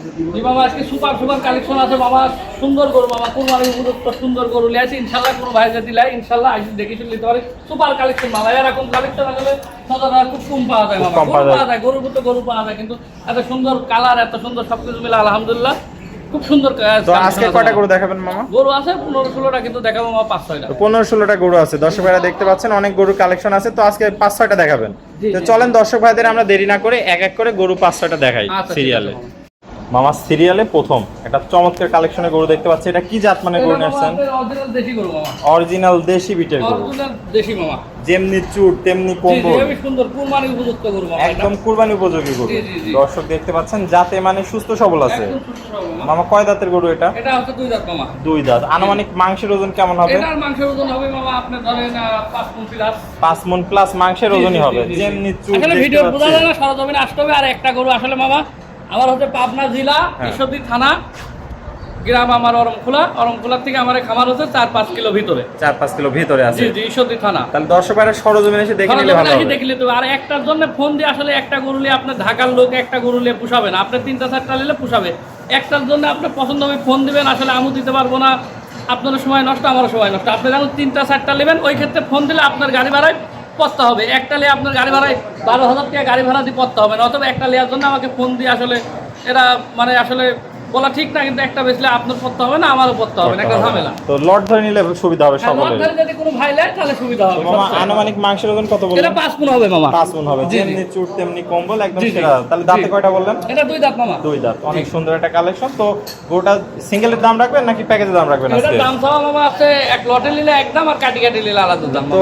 জি মামা, আজকে super super collection আছে মামা। সুন্দর গরু মামা, কুরবানির উপযুক্ত সুন্দর গরু নিয়ে আসি ইনশাল্লাহ। কোনো ভাই যদি লাই ইনশাল্লাহ আসি দেখে শুনে নিতে পারে। সুপার কালেকশন মামা, এরকম কালেকশন আসলে সচরাচর খুব কম পাওয়া যায় মামা। গরু পাওয়া যায়, গরুর মতো গরু পাওয়া যায়, কিন্তু এত সুন্দর কালার, এত সুন্দর সবকিছু মিলে আলহামদুলিল্লাহ খুব সুন্দর। তো আজকে কয়টা গরু দেখাবেন মামা? গরু আছে 15-16টা, কিন্তু দেখাবো মামা 5-6টা। 15-16টা গরু আছে, দর্শক ভাইরা দেখতে পাচ্ছেন অনেক গরুর কালেকশন আছে। তো আজকে 5-6টা দেখাবেন। তো চলেন দর্শক ভাইদের আমরা দেরি না করে এক এক করে গরু 5-6টা দেখাই সিরিয়ালে। মামা সিরিয়ালে প্রথম একটা চমৎকার কালেকশনের গরু দেখতে পাচ্ছি। এটা কি জাত মানে গরু নিয়েছেন? অরিজিনাল দেশি গরু মামা, অরিজিনাল দেশি বিটের গরু, অরিজিনাল দেশি মামা। যেমনি চুট তেমনি কম্বল, খুবই সুন্দর কুরবানি উপযুক্ত গরু মামা, একদম কুরবানি উপযোগী গরু। দর্শক দেখতে পাচ্ছেন যাতে মানে সুস্থ সবল আছে। মামা কয় দাঁতের গরু এটা? এটা হচ্ছে 2 দাঁত মামা। 2 দাঁত। আনুমানিক মাংসের ওজন কেমন হবে? এটার মাংসের ওজন হবে মামা আপনি ধরেন 5 মণ প্লাস। 5 মণ প্লাস মাংসের ওজনই হবে। যেমনি চুট এখানে ভিডিও বোঝা যায় না, সরজমিনে আসতে হবে। আর একটা গরু আসলে মামা আমার হচ্ছে পাবনা জেলা ঈশ্বরদী থানা, গ্রাম আমার অরমখোলা থেকে আমার খামার হচ্ছে 4-5 কিলো ভিতরে। 4-5 কিলো ভিতরে আছে। জি জি, ঈশ্বরদী থানা। তাহলে দর্শকরা সরজমিনে এসে দেখে নিলে ভালো হবে। দেখলে তো আর একটার জন্য ফোন দিয়ে আসলে একটা গরু নিয়ে আপনার ঢাকার লোক একটা গরু নিয়ে পুষাবে না, আপনি 3-4টা নিলে পুষাবে। একটার জন্য আপনি পছন্দ হবে ফোন দিবেন, আসলে আমু দিতে পারবো না, আপনার সময় নষ্ট আমারও সময় নষ্ট। আপনি যখন 3-4টা নেবেন ওই ক্ষেত্রে ফোন দিলে আপনার গাড়ি ভাড়ায় পড়তে হবে। একটা নিয়ে আপনার গাড়ি ভাড়ায় 12,000 টাকা গাড়ি ভাড়া দিয়ে পড়তে হবে না। অথবা একটা নেওয়ার জন্য আমাকে ফোন দিয়ে আসলে এরা মানে আসলে বলা ঠিক না, কিন্তু একটা বেচলে আপনার পড়তে হবে না, আমারও পড়তে হবে না, একটা ঝামেলা। তো লট ধরে নিলে সুবিধা হবে সকলের। লট ধরে যদি কোনো ভাই নেয় তাহলে সুবিধা হবে। মামা আনুমানিক মাংসের ওজন কত বললেন? এটা 5 মণ হবে মামা। 5 মণ হবে, যেমনি চুট তেমনি কম্বল, একদম সেরা। তাহলে দাঁতে কয়টা বললেন? এটা 2 দাঁত মামা। 2 দাঁত। অনেক সুন্দর একটা কালেকশন। তো গোটা সিঙ্গেলের দাম রাখবেন নাকি প্যাকেজের দাম রাখবেন আজকে? এটার দাম চাওয়া মামা আছে এক লটে নিলে একদম, আর কাটি কাটি নিলে আলাদা দাম। তো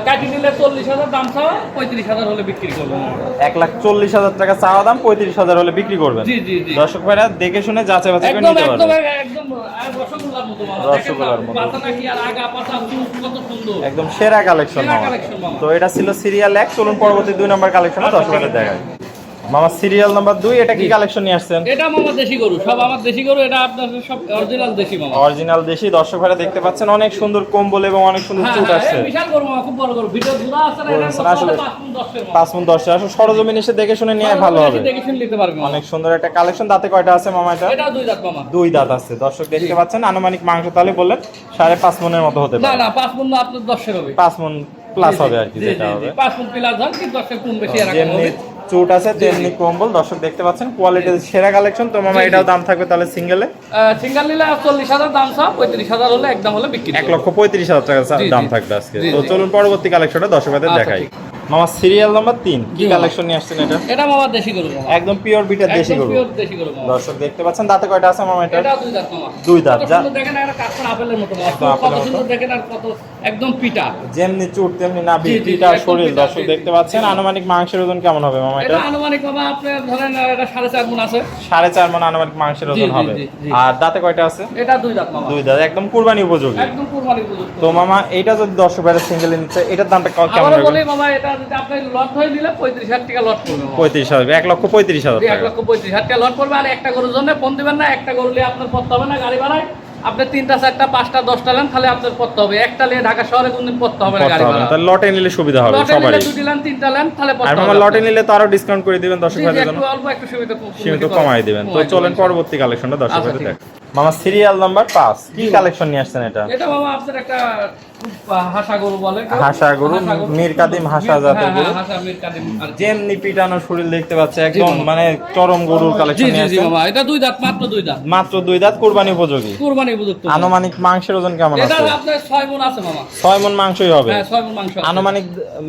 কাটি নিলে 40,000 দাম চাওয়া, 35,000 হলে বিক্রি করবো। 1,40,000 টাকা চাওয়া দাম, 35,000 হলে বিক্রি করবেন। জি জি জি। দর্শক ভাইরা দেখে শুনে যাচাই বাছাই করে নিতে পারবেন। একদম রসগোল্লার মতো মামা। রসগোল্লার মতো। পাতা নাকি আর আগা পাতা চুল কত সুন্দর। একদম সেরা কালেকশন সেরা মামা। কালেকশন মামা। তো এটা ছিল সিরিয়াল 1। চলুন পরবর্তী 2 নম্বর কালেকশনে দর্শক ভাইদের দেখাই। মামা সিরিয়াল নাম্বার 2, এটা কি কালেকশন নিয়ে আসছেন? এটা মামা দেশি গরু, সব আমার দেশি গরু। এটা আপনার সব অরিজিনাল দেশি মামা। অরিজিনাল দেশি। দর্শক ভাইরা দেখতে পাচ্ছেন অনেক সুন্দর কম্বল এবং অনেক সুন্দর চুট আসছে। বিশাল গরু মামা, খুব বড় গরু। ভিডিও পুরো আছে না, এটা আসলে 5 মণ 10 এর মামা। 5 মণ 10 আসলে সরজমিন এসে দেখে শুনে নিয়ে ভালো হবে। দেখে শুনে নিতে পারবে মামা। অনেক সুন্দর একটা কালেকশন। দাঁতে কয়টা আছে মামা এটা? এটা 2 দাঁত মামা। 2 দাঁত আছে। দর্শক দেখতে পাচ্ছেন আনুমানিক মাংস তাহলে বললেন 5.5 মণের মতো হতে না পারে। না, 5 মণ না, আপনার 10 এর হবে। 5 মণ প্লাস হবে আর কি, যেটা হবে 5 মণ প্লাস হয়, কিন্তু 10 এর কম বেশি এরকম যেমনি হবে। চুট আছে তেমনি কম্বল। দর্শক দেখতে পাচ্ছেন কোয়ালিটির সেরা কালেকশন। তো মামা এটাও দাম থাকবে তাহলে সিঙ্গেলে? সিঙ্গেল নিলে 40,000 দাম চাও, 35,000 হলে একদম হলে বিক্রি করব। 1,35,000 টাকা দাম থাকবে আজকে। তো চলুন পরবর্তী কালেকশনটা দর্শকদের দেখাই। মামা সিরিয়াল নাম্বার 3, কি কালেকশন নিয়ে আসছেন এটা? এটা মামা দেশি গরু মামা, একদম পিওর বিটের দেশি গরু। পিওর দেশি গরু মামা। দর্শক দেখতে পাচ্ছেন দাঁতে কয়টা আছে মামা এটা? এটা 2 দাঁত মামা। 2 দাঁত। কত সুন্দর দেখেন, একটা কাঁচকড়া আপেলের মতো মামা। কত সুন্দর দেখেন, আর কত একদম পিটা। যেমনি চুট তেমনি নাভি, পিটা শরীর। দর্শক দেখতে পাচ্ছেন আনুমানিক মাংসের ওজন কেমন হবে মামা এটা? এটা আনুমানিক মামা আপনি ধরেন এটা 4.5 মণ আছে। 4.5 মণ আনুমানিক মাংসের ওজন হবে। আর দাঁতে কয়টা আছে? এটা 2 দাঁত মামা। 2 দাঁত, একদম কুরবানি উপযোগী। একদম কুরবানি উপযুক্ত। তো মামা এইটা যদি দর্শক ভাইরা সিঙ্গেল নিচ্ছে এটার দামটা কেমন আবার হবে? বলি মামা, এটা যদি আপনি লট হয়ে দিলে 35,000 টাকা লট পড়বে মামা। 35,000, 1,35,000 টাকা। 1,35,000 টাকা লট পড়বে। আর একটা গরুর জন্য ফোন দিবেন না, একটা গরু নিয়ে আপনার পড়তে হবে না গাড়ি ভাড়ায়। আপনি 3টা 4টা 5টা 10টা নেন তাহলে আপনার পড়তে হবে। একটা নিয়ে ঢাকা শহরে কোনদিন পড়তে হবে না গাড়ি ভাড়া। তাহলে লটে নিলে সুবিধা হবে লটে নিলে সবারই। 2টি নেন 3টা নেন তাহলে আর পড়তে মামা হবে। লটে নিলে তো আরো ডিসকাউন্ট করে দিবেন দর্শক ভাইদের জন্য। একটু অল্প একটু সীমিত কমাই দিবেন। তো চলেন পরবর্তী কালেকশনটা দর্শক ভাইদের দেখ। মামা সিরিয়াল নাম্বার 5, কি কালেকশন নিয়ে আসছেন এটা? এটা মামা আপনার একটা হাসা গরু বলে, হাসা গরু, মীর কাদিম হাসা জাতের গরু। হাসা মীর কাদিম। যেমনি পিটানো শরীর দেখতে পাচ্ছে, একদম মানে চরম গরুর কালেকশন নিয়ে জি আসছেন। মামা, এটা 2 দাঁত, মাত্র 2 দাঁত। মাত্র 2 দাঁত, কুরবানি উপযোগী। কুরবানি উপযুক্ত। আনুমানিক মাংসের ওজন কেমন এটা আছে? আপনার 6 মণ আছে মামা। 6 মণ মাংসই হবে। হ্যাঁ 6 মণ মাংস আছে। আনুমানিক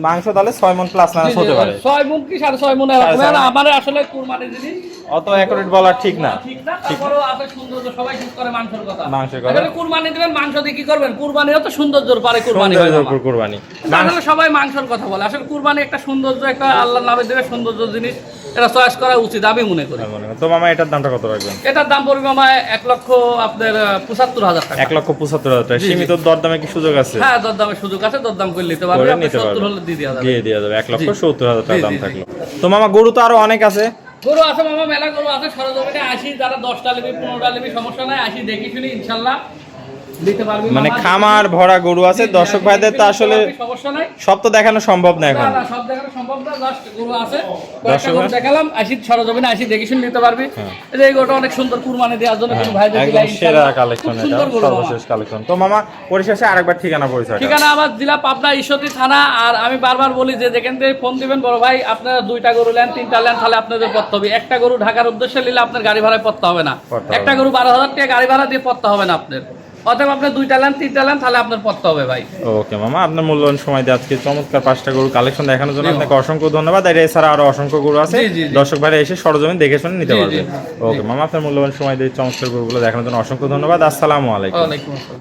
মাংস তাহলে 6 মণ প্লাস না হতে পারে। 6 মণ কি 6.5 মণ এরকম। আর আমার আসলে কুরবানি জিনিস অত অ্যাকুরেট বলা ঠিক না। ঠিক না, তারপরেও আছে সৌন্দর্য। সবাই ঠিক করে মাংসের কথা। মাংসের কথা। আসলে কুরবানি দিবেন, মাংস দিয়ে কি করবেন? কুরবানিও তো সৌন্দর্যের পারে কুরবানি হয় মামা। কুরবানি আসলে সবাই মাংসের কথা বলে, আসলে কুরবানি একটা সৌন্দর্য, একটা আল্লাহর নামে দেবে সৌন্দর্য জিনিস, এটা চয়েস করা উচিত আমি মনে করি। তো মামা এটার দামটা কত রাখবেন? এটার দাম পড়বে মামা 1,75,000 টাকা। 1,75,000 টাকা। সীমিত দরদামে কি সুযোগ আছে? হ্যাঁ দরদামের সুযোগ আছে, দরদাম করে নিতে পারবে। 70 হলে দিয়ে দেওয়া যাবে। দিয়ে দেওয়া যাবে। 1,70,000 টাকা দাম থাকলো। তো মামা গরু তো আরো অনেক আছে। গরু আছে মামা, মেলা গরু আছে। সরজমিনে আসি, যারা 10টা নেবে 15টা নেবে সমস্যা নাই, আসি দেখি শুনি ইনশাল্লাহ দিতে পারবি মানে মামা। খামার ভরা গরু আছে, দর্শক ভাইদের তো আসলে সমস্যা নাই। সব তো দেখানো সম্ভব না এখন। না, সব দেখানো সম্ভব না, জাস্ট গরু আছে। কয়েকটা দর্শক গরু ভাই- দেখালাম, আসি সরজমিনে আসি দেখে শুনে নিতে পারবি। এই যে এই গরুটা অনেক সুন্দর, কুরবানি দেওয়ার জন্য কোনো ভাই যদি একদম দিলাই সেরা ইনশাআল্লাহ। কালেকশন, খুব এটা সুন্দর গরু মামা। সর্বশেষ কালেকশন। তো মামা পরিশেষে আরেকবার ঠিকানা পরিচয়। ঠিকানা আমার জেলা পাবনা ঈশ্বরদী থানা। আর আমি বারবার বলি যে যেখান থেকে ফোন দিবেন বড় ভাই, আপনারা 2টা গরু নেন 3টা নেন, তাহলে আপনাদের পড়তে হবে। একটা গরু ঢাকার উদ্দেশ্যে নিলে আপনার গাড়ি ভাড়ায় পড়তে হবে না। পড়তে হবে একটা না। গরু 12,000 টাকা গাড়ি ভাড়া দিয়ে পড়তে হবে না আপনার। অতএব আপনি 2টা নেন 3টা নেন, তাহলে আপনার পড়তে হবে ভাই। ওকে মামা, আপনার মূল্যবান সময় দিয়ে আজকে চমৎকার 5টা গরু কালেকশন দেখানোর জন্য আপনাকে অসংখ্য ধন্যবাদ। আর এছাড়া আরো অসংখ্য গরু আছে, জি, জি, জি। দর্শক ভাইরা এসে সরজমিন দেখে শুনে নিতে জি, পারবে। জি, জি। ওকে মামা, আপনার মূল্যবান সময় দিয়ে চমৎকার গরুগুলো দেখানোর জন্য অসংখ্য ধন্যবাদ। আসসালামু আলাইকুম। ওয়ালাইকুম আসসালাম।